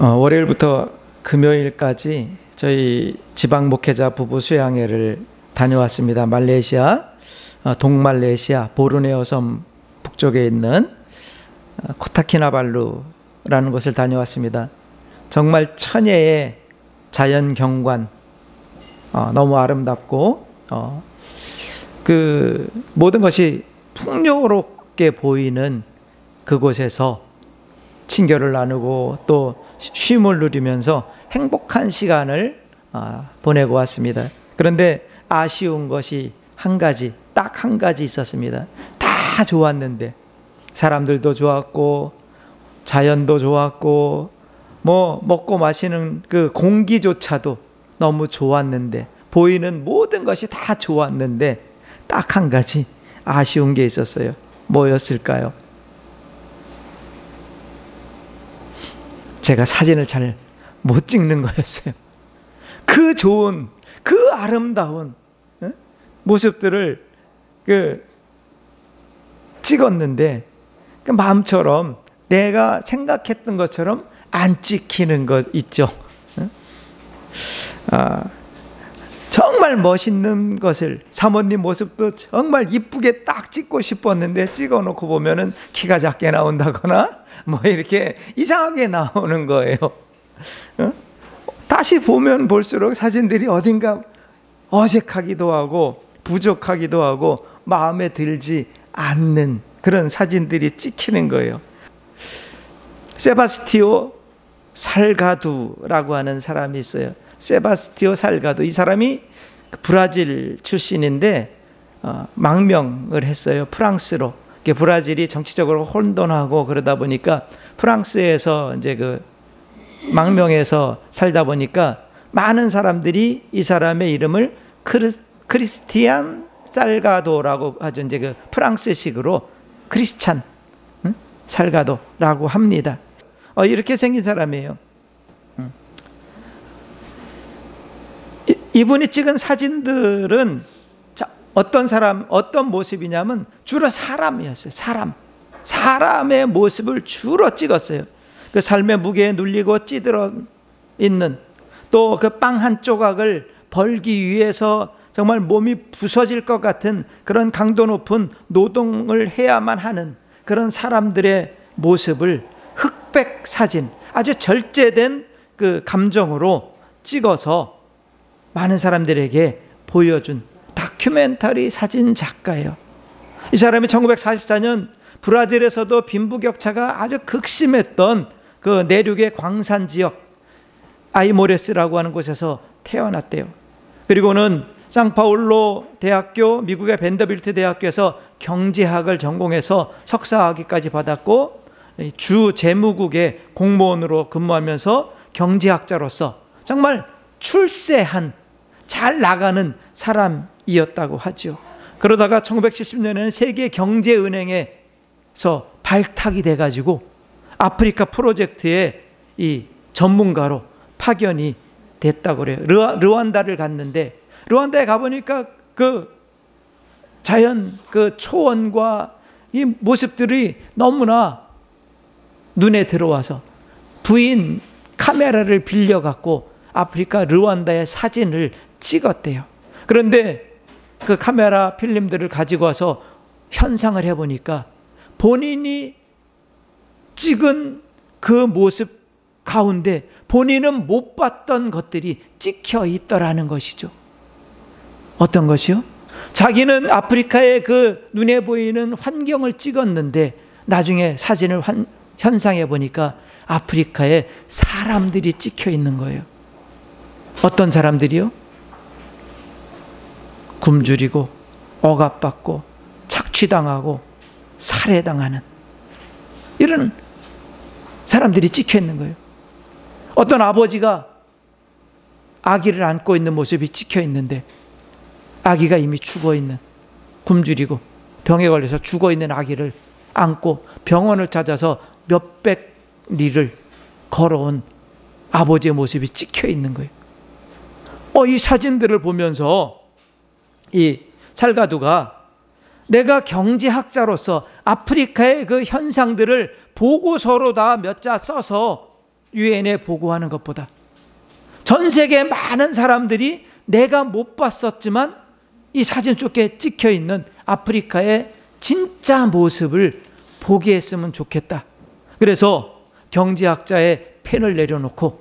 월요일부터 금요일까지 저희 지방 목회자 부부 수양회를 다녀왔습니다. 말레이시아, 동말레이시아 보르네오 섬 북쪽에 있는 코타키나발루라는 곳을 다녀왔습니다. 정말 천혜의 자연 경관, 너무 아름답고 그 모든 것이 풍요롭게 보이는 그곳에서 친교를 나누고 또 쉼을 누리면서 행복한 시간을 보내고 왔습니다. 그런데 아쉬운 것이 딱 한 가지 있었습니다. 다 좋았는데 사람들도 좋았고 자연도 좋았고 뭐 먹고 마시는 그 공기조차도 너무 좋았는데, 보이는 모든 것이 다 좋았는데 딱 한 가지 아쉬운 게 있었어요. 뭐였을까요? 제가 사진을 잘 못 찍는 거였어요. 그 좋은, 그 아름다운 모습들을 찍었는데 그 마음처럼 내가 생각했던 것처럼 안 찍히는 것 있죠. 정말 멋있는 것을, 사모님 모습도 정말 이쁘게 딱 찍고 싶었는데 찍어놓고 보면은 키가 작게 나온다거나 뭐 이렇게 이상하게 나오는 거예요. 다시 보면 볼수록 사진들이 어딘가 어색하기도 하고 부족하기도 하고 마음에 들지 않는 그런 사진들이 찍히는 거예요. 세바스티오 살가두라고 하는 사람이 있어요. 세바스티오 살가두, 이 사람이 브라질 출신인데 망명을 했어요. 프랑스로. 브라질이 정치적으로 혼돈하고 그러다 보니까 프랑스에서 이제 망명해서 살다 보니까 많은 사람들이 이 사람의 이름을 크리스티안 살가도라고 하죠. 이제 프랑스식으로 크리스찬 살가도라고 합니다. 이렇게 생긴 사람이에요. 이분이 찍은 사진들은 어떤 모습이냐면 주로 사람이었어요. 사람의 모습을 주로 찍었어요. 그 삶의 무게에 눌리고 찌들어 있는, 또 그 빵 한 조각을 벌기 위해서 정말 몸이 부서질 것 같은 그런 강도 높은 노동을 해야만 하는 그런 사람들의 모습을 흑백 사진, 아주 절제된 그 감정으로 찍어서 많은 사람들에게 보여준 다큐멘터리 사진 작가예요. 이 사람이 1944년 브라질에서도 빈부격차가 아주 극심했던 그 내륙의 광산 지역 아이모레스라고 하는 곳에서 태어났대요. 그리고는 상파울로 대학교, 미국의 벤더빌트 대학교에서 경제학을 전공해서 석사학위까지 받았고 주 재무국의 공무원으로 근무하면서 경제학자로서 정말 출세한, 잘 나가는 사람이었다고 하죠. 그러다가 1970년에는 세계경제은행에서 발탁이 돼가지고 아프리카 프로젝트의 이 전문가로 파견이 됐다고 그래요. 르완다를 갔는데, 르완다에 가보니까 그 자연, 그 초원과 이 모습들이 너무나 눈에 들어와서 부인 카메라를 빌려갖고 아프리카 르완다의 사진을 찍었대요. 그런데 그 카메라 필름들을 가지고 와서 현상을 해보니까 본인이 찍은 그 모습 가운데 본인은 못 봤던 것들이 찍혀 있더라는 것이죠. 어떤 것이요? 자기는 아프리카의 그 눈에 보이는 환경을 찍었는데 나중에 사진을 현상해 보니까 아프리카에 사람들이 찍혀 있는 거예요. 어떤 사람들이요? 굶주리고 억압받고 착취당하고 살해당하는 이런 사람들이 찍혀 있는 거예요. 어떤 아버지가 아기를 안고 있는 모습이 찍혀 있는데 아기가 이미 죽어 있는, 굶주리고 병에 걸려서 죽어 있는 아기를 안고 병원을 찾아서 몇백 리를 걸어온 아버지의 모습이 찍혀 있는 거예요. 이 사진들을 보면서 이 살가두가 내가 경제학자로서 아프리카의 그 현상들을 보고서로 다 몇 자 써서 유엔에 보고하는 것보다 전 세계 많은 사람들이 내가 못 봤었지만 이 사진 속에 찍혀 있는 아프리카의 진짜 모습을 보게 했으면 좋겠다. 그래서 경제학자의 펜을 내려놓고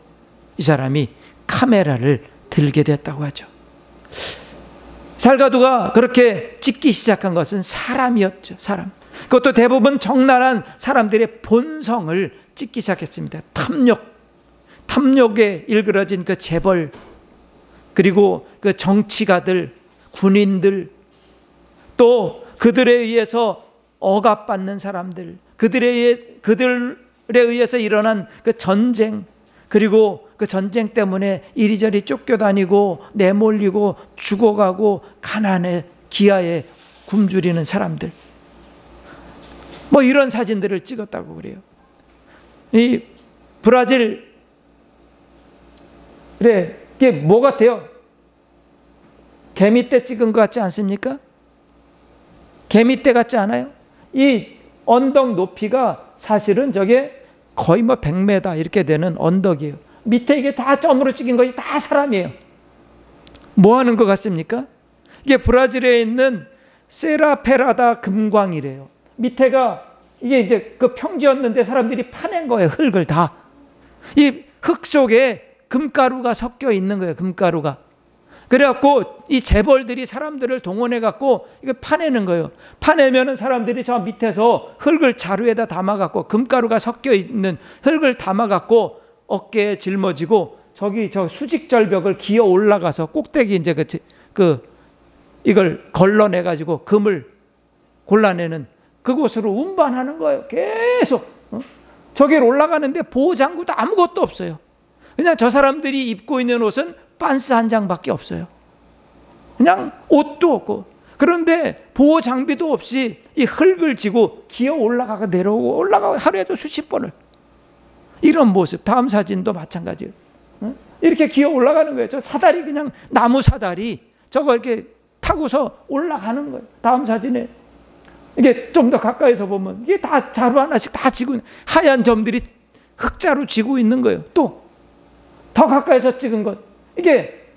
이 사람이 카메라를 들게 됐다고 하죠. 살가두가 그렇게 찍기 시작한 것은 사람이었죠. 사람. 그것도 대부분 적나라한 사람들의 본성을 찍기 시작했습니다. 탐욕에 일그러진 그 재벌, 그리고 그 정치가들, 군인들, 또 그들에 의해서 억압받는 사람들, 그들에 의해서 일어난 그 전쟁, 그리고 그 전쟁 때문에 이리저리 쫓겨다니고 내몰리고 죽어가고 가난에 기아에 굶주리는 사람들, 뭐 이런 사진들을 찍었다고 그래요. 이 브라질에 이게 뭐 같아요? 개미떼 찍은 것 같지 않습니까? 개미떼 같지 않아요? 이 언덕 높이가 사실은 저게 거의 뭐 100m 이렇게 되는 언덕이에요. 밑에 이게 다 점으로 찍은 것이 다 사람이에요. 뭐 하는 것 같습니까? 이게 브라질에 있는 세라페라다 금광이래요. 밑에가 이게 이제 그 평지였는데 사람들이 파낸 거예요. 흙을 다. 이 흙 속에 금가루가 섞여 있는 거예요. 금가루가. 그래갖고 이 재벌들이 사람들을 동원해갖고 이거 파내는 거예요. 파내면은 사람들이 저 밑에서 흙을 자루에다 담아갖고 금가루가 섞여 있는 흙을 담아갖고 어깨에 짊어지고 저기 저 수직절벽을 기어 올라가서 꼭대기 이제 이걸 걸러내가지고 금을 골라내는 그곳으로 운반하는 거예요. 계속. 저기를 올라가는데 보호장구도 아무것도 없어요. 그냥 저 사람들이 입고 있는 옷은 반스 한 장밖에 없어요. 그냥 옷도 없고. 그런데 보호 장비도 없이 이 흙을 지고 기어 올라가고 내려오고 올라가고 하루에도 수십 번을. 이런 모습. 다음 사진도 마찬가지예요. 이렇게 기어 올라가는 거예요. 저 사다리, 그냥 나무 사다리 저거 이렇게 타고서 올라가는 거예요. 다음 사진에 이게 좀 더 가까이서 보면 이게 다 자루 하나씩 다 지고 하얀 점들이 흙자루 지고 있는 거예요. 또 더 가까이서 찍은 것, 이게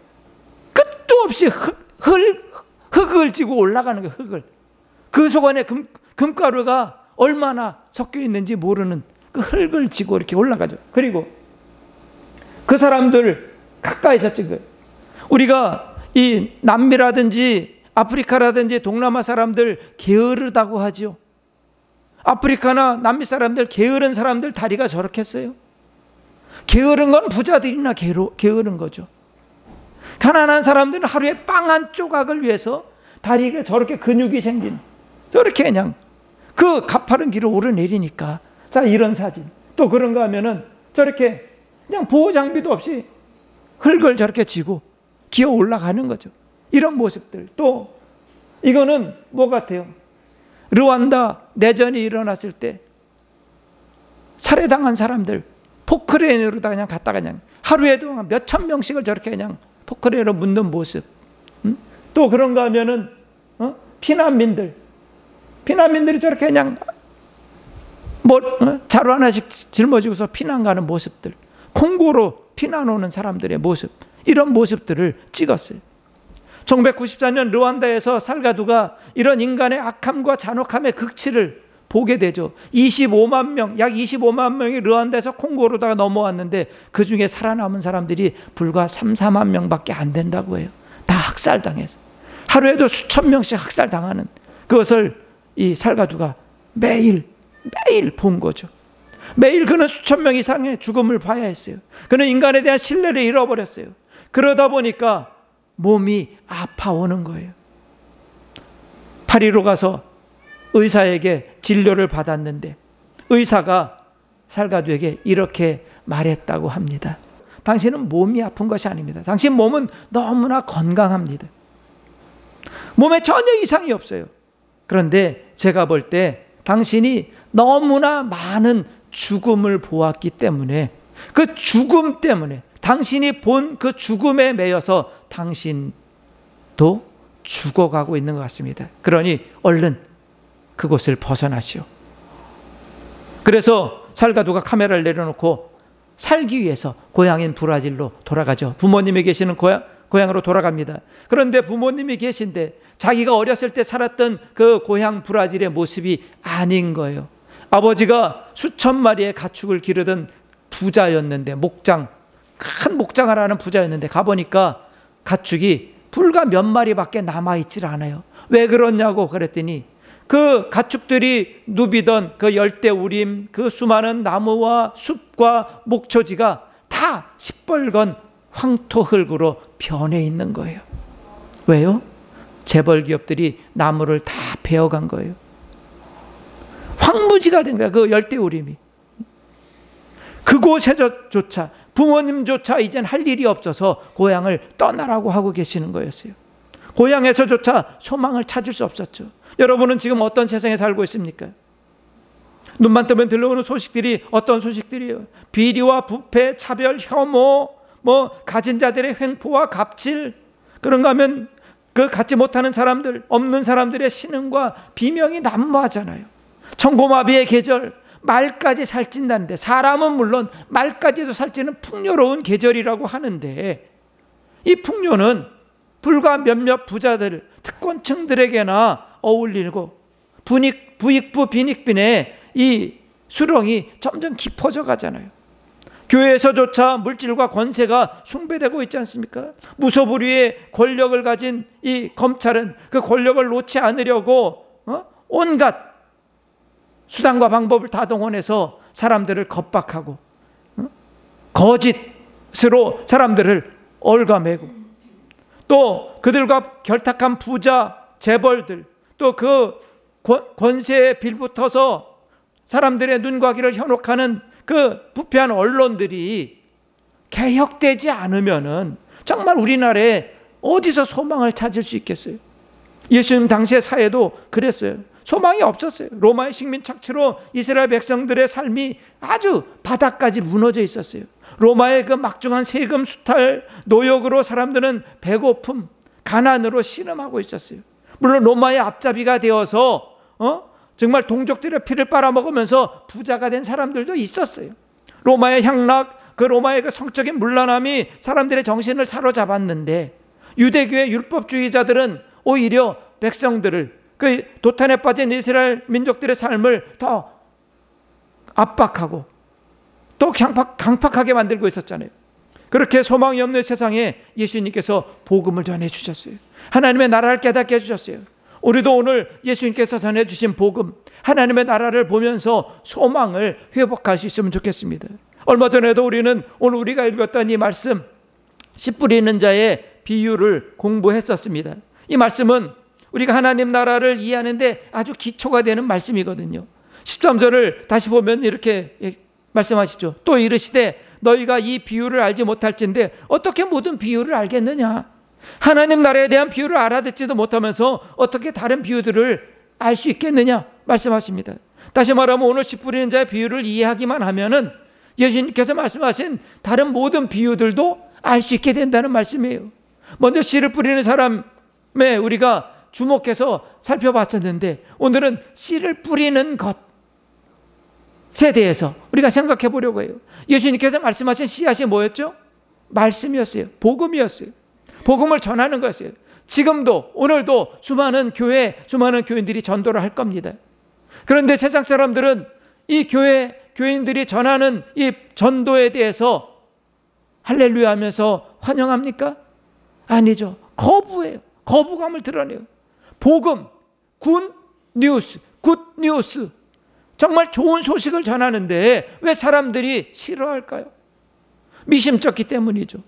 끝도 없이 흙을 지고 올라가는 거예요. 흙을. 그 속 안에 금가루가 얼마나 섞여 있는지 모르는 그 흙을 지고 이렇게 올라가죠. 그리고 그 사람들 가까이서 찍어요. 우리가 이 남미라든지 아프리카라든지 동남아 사람들 게으르다고 하죠. 아프리카나 남미 사람들, 게으른 사람들 다리가 저렇게 써요. 게으른 건 부자들이나 게으른 거죠. 가난한 사람들은 하루에 빵 한 조각을 위해서 다리가 저렇게 근육이 생긴, 저렇게 그냥 그 가파른 길을 오르내리니까. 자, 이런 사진. 또 그런가 하면은 저렇게 그냥 보호 장비도 없이 흙을 저렇게 지고 기어 올라가는 거죠. 이런 모습들. 또 이거는 뭐 같아요? 르완다 내전이 일어났을 때 살해당한 사람들 포크레인으로다 그냥 갖다가 그냥 하루에도 몇천 명씩을 저렇게 그냥 포크레인으로 묻는 모습. 또 그런가 하면은 피난민들이 저렇게 그냥 자루 하나씩 짊어지고서 피난 가는 모습들, 콩고로 피난 오는 사람들의 모습, 이런 모습들을 찍었어요. 1994년 르완다에서 살가두가 이런 인간의 악함과 잔혹함의 극치를 보게 되죠. 25만 명, 약 25만 명이 르완다에서 콩고로다가 넘어왔는데 그 중에 살아남은 사람들이 불과 3, 4만 명밖에 안 된다고 해요. 다 학살당해서. 하루에도 수천 명씩 학살당하는 그것을 이 살가두가 매일 본 거죠. 매일 그는 수천 명 이상의 죽음을 봐야 했어요. 그는 인간에 대한 신뢰를 잃어버렸어요. 그러다 보니까 몸이 아파오는 거예요. 파리로 가서 의사에게 진료를 받았는데 의사가 살가두에게 이렇게 말했다고 합니다. 당신은 몸이 아픈 것이 아닙니다. 당신 몸은 너무나 건강합니다. 몸에 전혀 이상이 없어요. 그런데 제가 볼 때 당신이 너무나 많은 죽음을 보았기 때문에, 그 죽음 때문에, 당신이 본 그 죽음에 매여서 당신도 죽어가고 있는 것 같습니다. 그러니 얼른 그곳을 벗어나시오. 그래서 살가두가 카메라를 내려놓고 살기 위해서 고향인 브라질로 돌아가죠. 부모님이 계시는 고향으로 돌아갑니다. 그런데 부모님이 계신데 자기가 어렸을 때 살았던 그 고향 브라질의 모습이 아닌 거예요. 아버지가 수천 마리의 가축을 기르던 부자였는데, 큰 목장을 하는 부자였는데 가보니까 가축이 불과 몇 마리밖에 남아있질 않아요. 왜 그러냐고 그랬더니 그 가축들이 누비던 그 열대우림, 그 수많은 나무와 숲과 목초지가 다 시뻘건 황토흙으로 변해 있는 거예요. 왜요? 재벌 기업들이 나무를 다 베어간 거예요. 황무지가 된 거야, 그 열대우림이. 그곳에조차 부모님조차 이젠 할 일이 없어서 고향을 떠나라고 하고 계시는 거였어요. 고향에서조차 소망을 찾을 수 없었죠. 여러분은 지금 어떤 세상에 살고 있습니까? 눈만 뜨면 들려오는 소식들이 어떤 소식들이에요? 비리와 부패, 차별, 혐오, 가진 자들의 횡포와 갑질, 그런가 하면 그 갖지 못하는 사람들, 없는 사람들의 신음과 비명이 난무하잖아요. 천고마비의 계절, 말까지 살찐다는데, 사람은 물론 말까지도 살찌는 풍요로운 계절이라고 하는데, 이 풍요는 불과 몇몇 부자들, 특권층들에게나 어울리고 부익부 빈익빈의 이 수렁이 점점 깊어져 가잖아요. 교회에서조차 물질과 권세가 숭배되고 있지 않습니까? 무소불위의 권력을 가진 이 검찰은 그 권력을 놓지 않으려고 온갖 수단과 방법을 다 동원해서 사람들을 겁박하고 거짓으로 사람들을 얽어매고, 또 그들과 결탁한 부자, 재벌들, 또 그 권세에 빌붙어서 사람들의 눈과 귀를 현혹하는 그 부패한 언론들이 개혁되지 않으면은 정말 우리나라에 어디서 소망을 찾을 수 있겠어요? 예수님 당시의 사회도 그랬어요. 소망이 없었어요. 로마의 식민 착취로 이스라엘 백성들의 삶이 아주 바닥까지 무너져 있었어요. 로마의 그 막중한 세금 수탈, 노역으로 사람들은 배고픔, 가난으로 신음하고 있었어요. 물론 로마의 앞잡이가 되어서 정말 동족들의 피를 빨아먹으면서 부자가 된 사람들도 있었어요. 로마의 향락, 그 로마의 그 성적인 문란함이 사람들의 정신을 사로잡았는데, 유대교의 율법주의자들은 오히려 백성들을, 그 도탄에 빠진 이스라엘 민족들의 삶을 더 압박하고 또 강팍하게 만들고 있었잖아요. 그렇게 소망이 없는 세상에 예수님께서 복음을 전해주셨어요. 하나님의 나라를 깨닫게 해주셨어요. 우리도 오늘 예수님께서 전해주신 복음, 하나님의 나라를 보면서 소망을 회복할 수 있으면 좋겠습니다. 얼마 전에도 우리는 오늘 우리가 읽었던 이 말씀, 씨 뿌리는 자의 비유를 공부했었습니다. 이 말씀은 우리가 하나님 나라를 이해하는데 아주 기초가 되는 말씀이거든요. 13절을 다시 보면 이렇게 말씀하시죠. 또 이르시되 너희가 이 비유를 알지 못할진데 어떻게 모든 비유를 알겠느냐? 하나님 나라에 대한 비유를 알아듣지도 못하면서 어떻게 다른 비유들을 알 수 있겠느냐 말씀하십니다. 다시 말하면 오늘 씨 뿌리는 자의 비유를 이해하기만 하면은 예수님께서 말씀하신 다른 모든 비유들도 알 수 있게 된다는 말씀이에요. 먼저 씨를 뿌리는 사람의 우리가 주목해서 살펴봤었는데, 오늘은 씨를 뿌리는 것에 대해서 우리가 생각해 보려고 해요. 예수님께서 말씀하신 씨앗이 뭐였죠? 말씀이었어요. 복음이었어요. 복음을 전하는 것이었어요. 지금도 오늘도 수많은 교인들이 전도를 할 겁니다. 그런데 세상 사람들은 이 교인들이 전하는 이 전도에 대해서 할렐루야 하면서 환영합니까? 아니죠. 거부해요. 거부감을 드러내요. 복음, 굿 뉴스, 정말 좋은 소식을 전하는데 왜 사람들이 싫어할까요? 미심쩍기 때문이죠.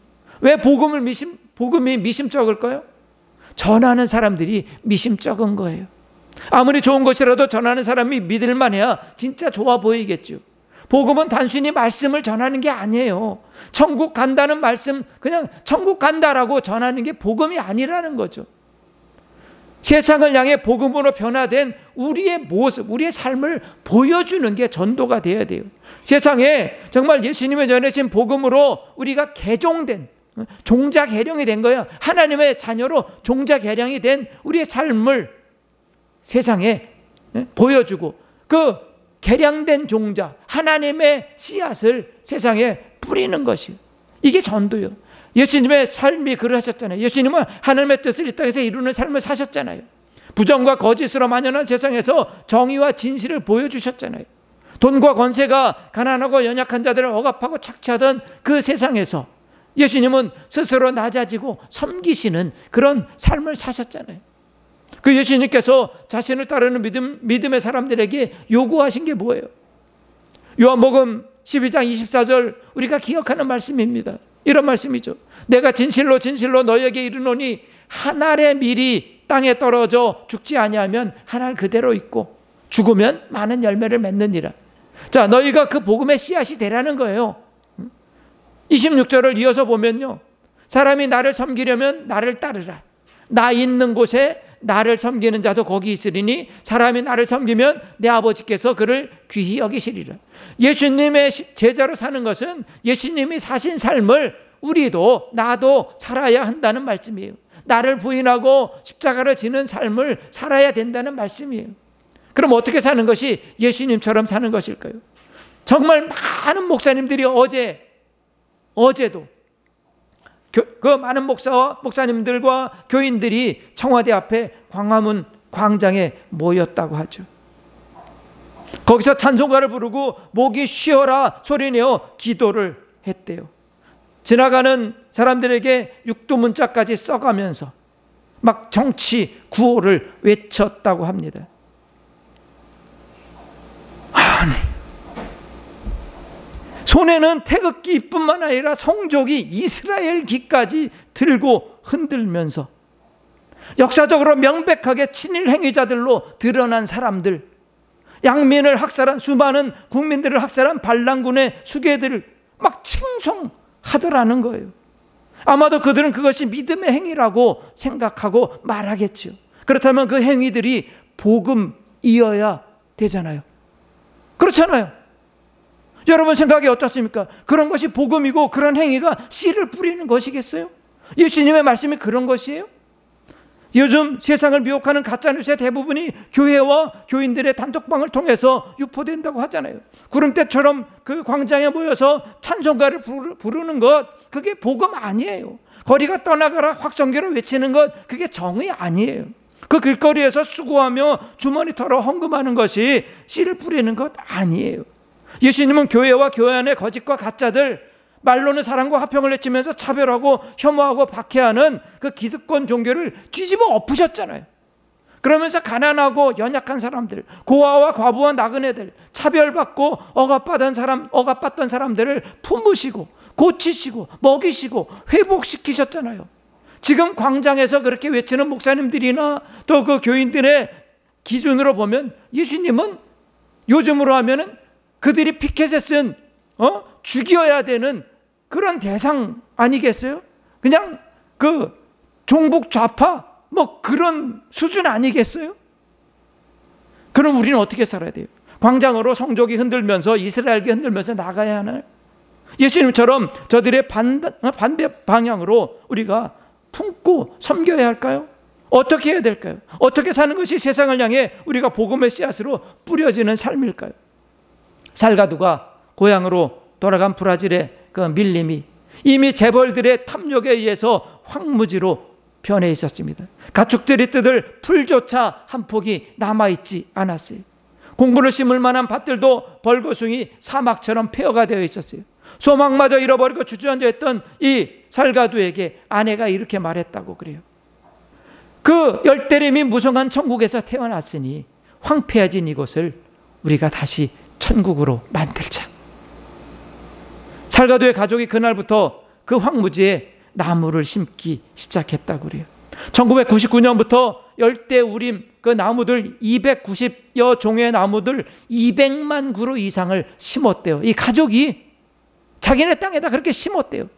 왜 복음이 미심쩍을까요? 전하는 사람들이 미심쩍은 거예요. 아무리 좋은 것이라도 전하는 사람이 믿을만해야 진짜 좋아 보이겠죠. 복음은 단순히 말씀을 전하는 게 아니에요. 천국 간다는 말씀, 그냥 천국 간다라고 전하는 게 복음이 아니라는 거죠. 세상을 향해 복음으로 변화된 우리의 모습, 우리의 삶을 보여주는 게 전도가 되어야 돼요. 세상에 정말 예수님의 전해진 복음으로 우리가 개종된, 종자 개령이 된 거예요. 하나님의 자녀로 종자 개령이 된 우리의 삶을 세상에 보여주고, 그 개량된 종자, 하나님의 씨앗을 세상에 뿌리는 것이요. 이게 전도요. 예수님의 삶이 그러하셨잖아요. 예수님은 하나님의 뜻을 이 땅에서 이루는 삶을 사셨잖아요. 부정과 거짓으로 만연한 세상에서 정의와 진실을 보여주셨잖아요. 돈과 권세가 가난하고 연약한 자들을 억압하고 착취하던 그 세상에서 예수님은 스스로 낮아지고 섬기시는 그런 삶을 사셨잖아요. 그 예수님께서 자신을 따르는 믿음의 사람들에게 요구하신 게 뭐예요? 요한복음 12장 24절 우리가 기억하는 말씀입니다. 이런 말씀이죠. 내가 진실로 진실로 너희에게 이르노니 한 알의 밀이 땅에 떨어져 죽지 아니하면 한 알 그대로 있고 죽으면 많은 열매를 맺느니라. 자, 너희가 그 복음의 씨앗이 되라는 거예요. 26절을 이어서 보면요, 사람이 나를 섬기려면 나를 따르라. 나 있는 곳에 나를 섬기는 자도 거기 있으리니 사람이 나를 섬기면 내 아버지께서 그를 귀히 여기시리라. 예수님의 제자로 사는 것은 예수님이 사신 삶을 우리도 나도 살아야 한다는 말씀이에요. 나를 부인하고 십자가를 지는 삶을 살아야 된다는 말씀이에요. 그럼 어떻게 사는 것이 예수님처럼 사는 것일까요? 정말 많은 목사님들이 어제도 그 많은 목사와 목사님들과 교인들이 청와대 앞에 광화문 광장에 모였다고 하죠. 거기서 찬송가를 부르고 목이 쉬어라 소리내어 기도를 했대요. 지나가는 사람들에게 육두문자까지 써가면서 막 정치 구호를 외쳤다고 합니다. 아니, 손에는 태극기뿐만 아니라 성조기 이스라엘기까지 들고 흔들면서 역사적으로 명백하게 친일 행위자들로 드러난 사람들, 양민을 학살한 수많은 국민들을 학살한 반란군의 수괴들을 막 칭송하더라는 거예요. 아마도 그들은 그것이 믿음의 행위라고 생각하고 말하겠죠. 그렇다면 그 행위들이 복음이어야 되잖아요. 그렇잖아요. 여러분 생각이 어떻습니까? 그런 것이 복음이고 그런 행위가 씨를 뿌리는 것이겠어요? 예수님의 말씀이 그런 것이에요? 요즘 세상을 미혹하는 가짜뉴스의 대부분이 교회와 교인들의 단톡방을 통해서 유포된다고 하잖아요. 구름대처럼 그 광장에 모여서 찬송가를 부르는 것, 그게 복음 아니에요. 거리가 떠나가라 확성기로 외치는 것, 그게 정의 아니에요. 그 길거리에서 수고하며 주머니 털어 헌금하는 것이 씨를 뿌리는 것 아니에요. 예수님은 교회와 교회 안의 거짓과 가짜들, 말로는 사랑과 화평을 외치면서 차별하고 혐오하고 박해하는 그 기득권 종교를 뒤집어 엎으셨잖아요. 그러면서 가난하고 연약한 사람들, 고아와 과부와 나그네들, 차별받고 억압받던 사람들을 품으시고 고치시고 먹이시고 회복시키셨잖아요. 지금 광장에서 그렇게 외치는 목사님들이나 또 그 교인들의 기준으로 보면 예수님은 요즘으로 하면은 그들이 피켓에 쓴 죽여야 되는 그런 대상 아니겠어요? 그냥 그 종북 좌파 뭐 그런 수준 아니겠어요? 그럼 우리는 어떻게 살아야 돼요? 광장으로 성족이 흔들면서 이스라엘기 흔들면서 나가야 하나요? 예수님처럼 저들의 반대 방향으로 우리가 품고 섬겨야 할까요? 어떻게 해야 될까요? 어떻게 사는 것이 세상을 향해 우리가 복음의 씨앗으로 뿌려지는 삶일까요? 살가두가 고향으로 돌아간 브라질의 그 밀림이 이미 재벌들의 탐욕에 의해서 황무지로 변해 있었습니다. 가축들이 뜯을 풀조차 한 폭이 남아있지 않았어요. 공분을 심을 만한 밭들도 벌거숭이 사막처럼 폐허가 되어 있었어요. 소망마저 잃어버리고 주저앉아 있던 이 살가두에게 아내가 이렇게 말했다고 그래요. 그 열대림이 무성한 천국에서 태어났으니 황폐해진 이곳을 우리가 다시 천국으로 만들자. 살가두의 가족이 그날부터 그 황무지에 나무를 심기 시작했다고 그래요. 1999년부터 열대우림 그 나무들 290여 종의 나무들 200만 그루 이상을 심었대요. 이 가족이 자기네 땅에다 그렇게 심었대요.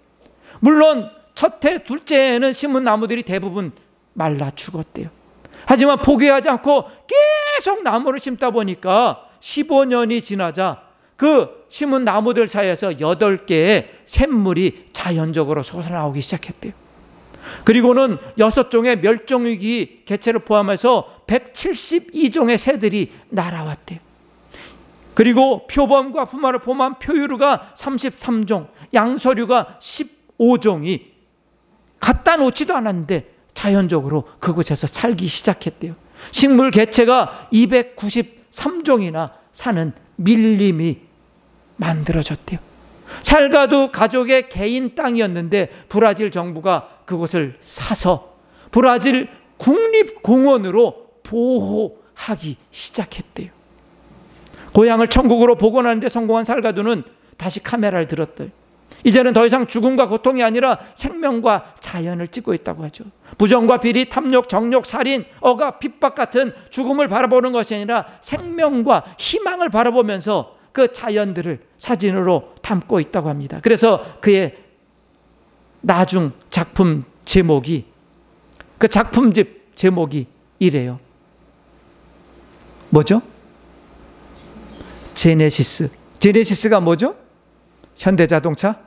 물론 첫 해, 둘째 해에는 심은 나무들이 대부분 말라 죽었대요. 하지만 포기하지 않고 계속 나무를 심다 보니까 15년이 지나자 그 심은 나무들 사이에서 8개의 샘물이 자연적으로 솟아나오기 시작했대요. 그리고는 6종의 멸종위기 개체를 포함해서 172종의 새들이 날아왔대요. 그리고 표범과 품화를 포함한 표유류가 33종, 양서류가 15종이 갖다 놓지도 않았는데 자연적으로 그곳에서 살기 시작했대요. 식물 개체가 293종이나 사는 밀림이 만들어졌대요. 살가두 가족의 개인 땅이었는데 브라질 정부가 그곳을 사서 브라질 국립공원으로 보호하기 시작했대요. 고향을 천국으로 복원하는데 성공한 살가두는 다시 카메라를 들었대요. 이제는 더 이상 죽음과 고통이 아니라 생명과 자연을 찍고 있다고 하죠. 부정과 비리, 탐욕, 정욕, 살인, 억압, 핍박 같은 죽음을 바라보는 것이 아니라 생명과 희망을 바라보면서 그 자연들을 사진으로 담고 있다고 합니다. 그래서 그의 나중 작품 제목이, 그 작품집 제목이 이래요. 뭐죠? 제네시스. 제네시스가 뭐죠? 현대자동차?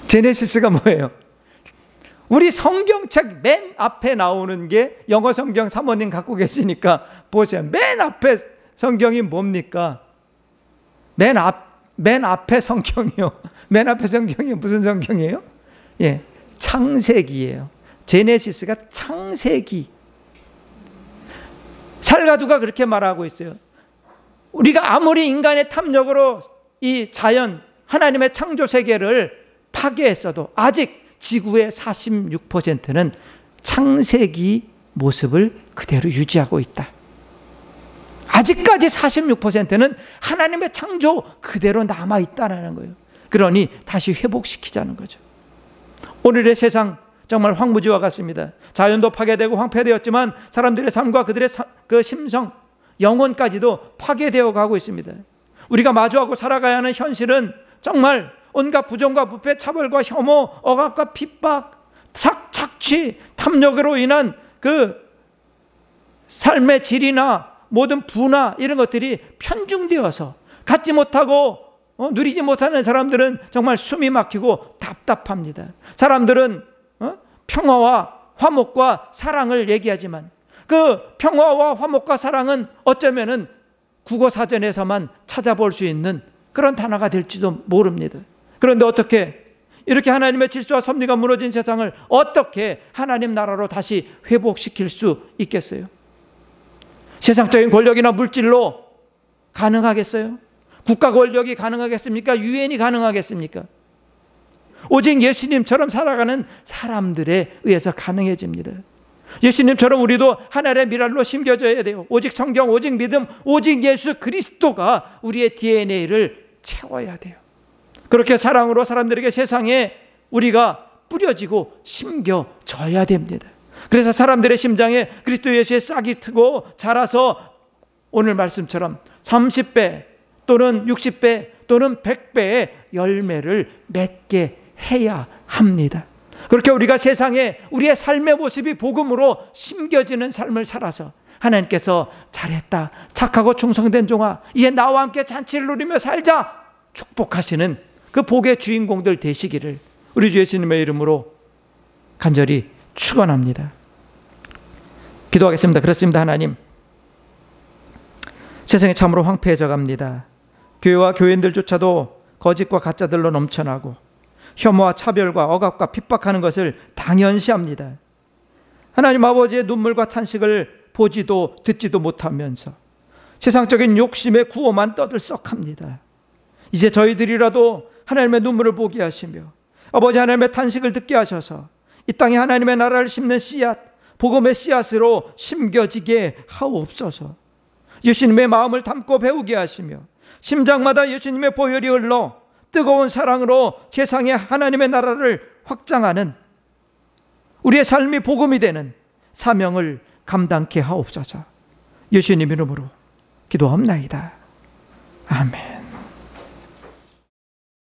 제네시스가 뭐예요? 우리 성경책 맨 앞에 나오는 게, 영어 성경 사모님 갖고 계시니까 보세요. 맨 앞에 성경이 뭡니까? 맨 앞에 성경이요. 맨 앞에 성경이 무슨 성경이에요? 예, 창세기예요. 제네시스가 창세기. 살가두가 그렇게 말하고 있어요. 우리가 아무리 인간의 탐욕으로 이 자연, 하나님의 창조 세계를 파괴했어도 아직 지구의 46%는 창세기 모습을 그대로 유지하고 있다. 아직까지 46%는 하나님의 창조 그대로 남아있다는 거예요. 그러니 다시 회복시키자는 거죠. 오늘의 세상 정말 황무지와 같습니다. 자연도 파괴되고 황폐되었지만 사람들의 삶과 그들의 그 심성, 영혼까지도 파괴되어 가고 있습니다. 우리가 마주하고 살아가야 하는 현실은 정말 온갖 부정과 부패, 차별과 혐오, 억압과 핍박, 착취, 탐욕으로 인한 그 삶의 질이나 모든 부나 이런 것들이 편중되어서 갖지 못하고 누리지 못하는 사람들은 정말 숨이 막히고 답답합니다. 사람들은 평화와 화목과 사랑을 얘기하지만 그 평화와 화목과 사랑은 어쩌면은 국어사전에서만 찾아볼 수 있는 그런 단어가 될지도 모릅니다. 그런데 어떻게 이렇게 하나님의 질서와 섭리가 무너진 세상을 어떻게 하나님 나라로 다시 회복시킬 수 있겠어요? 세상적인 권력이나 물질로 가능하겠어요? 국가 권력이 가능하겠습니까? 유엔이 가능하겠습니까? 오직 예수님처럼 살아가는 사람들에 의해서 가능해집니다. 예수님처럼 우리도 하나님의 미랄로 심겨져야 돼요. 오직 성경, 오직 믿음, 오직 예수 그리스도가 우리의 DNA를 채워야 돼요. 그렇게 사랑으로 사람들에게 세상에 우리가 뿌려지고 심겨져야 됩니다. 그래서 사람들의 심장에 그리스도 예수의 싹이 트고 자라서 오늘 말씀처럼 30배 또는 60배 또는 100배의 열매를 맺게 해야 합니다. 그렇게 우리가 세상에 우리의 삶의 모습이 복음으로 심겨지는 삶을 살아서 하나님께서 잘했다, 착하고 충성된 종아, 이제 나와 함께 잔치를 누리며 살자 축복하시는 그 복의 주인공들 되시기를 우리 주 예수님의 이름으로 간절히 축원합니다. 기도하겠습니다. 그렇습니다. 하나님, 세상이 참으로 황폐해져 갑니다. 교회와 교인들조차도 거짓과 가짜들로 넘쳐나고 혐오와 차별과 억압과 핍박하는 것을 당연시합니다. 하나님 아버지의 눈물과 탄식을 보지도 듣지도 못하면서 세상적인 욕심에 구호만 떠들썩합니다. 이제 저희들이라도 하나님의 눈물을 보게 하시며 아버지 하나님의 탄식을 듣게 하셔서 이 땅에 하나님의 나라를 심는 씨앗, 복음의 씨앗으로 심겨지게 하옵소서. 예수님의 마음을 담고 배우게 하시며 심장마다 예수님의 보혈이 흘러 뜨거운 사랑으로 세상에 하나님의 나라를 확장하는 우리의 삶이 복음이 되는 사명을 감당케 하옵소서. 예수님 이름으로 기도합나이다. 아멘.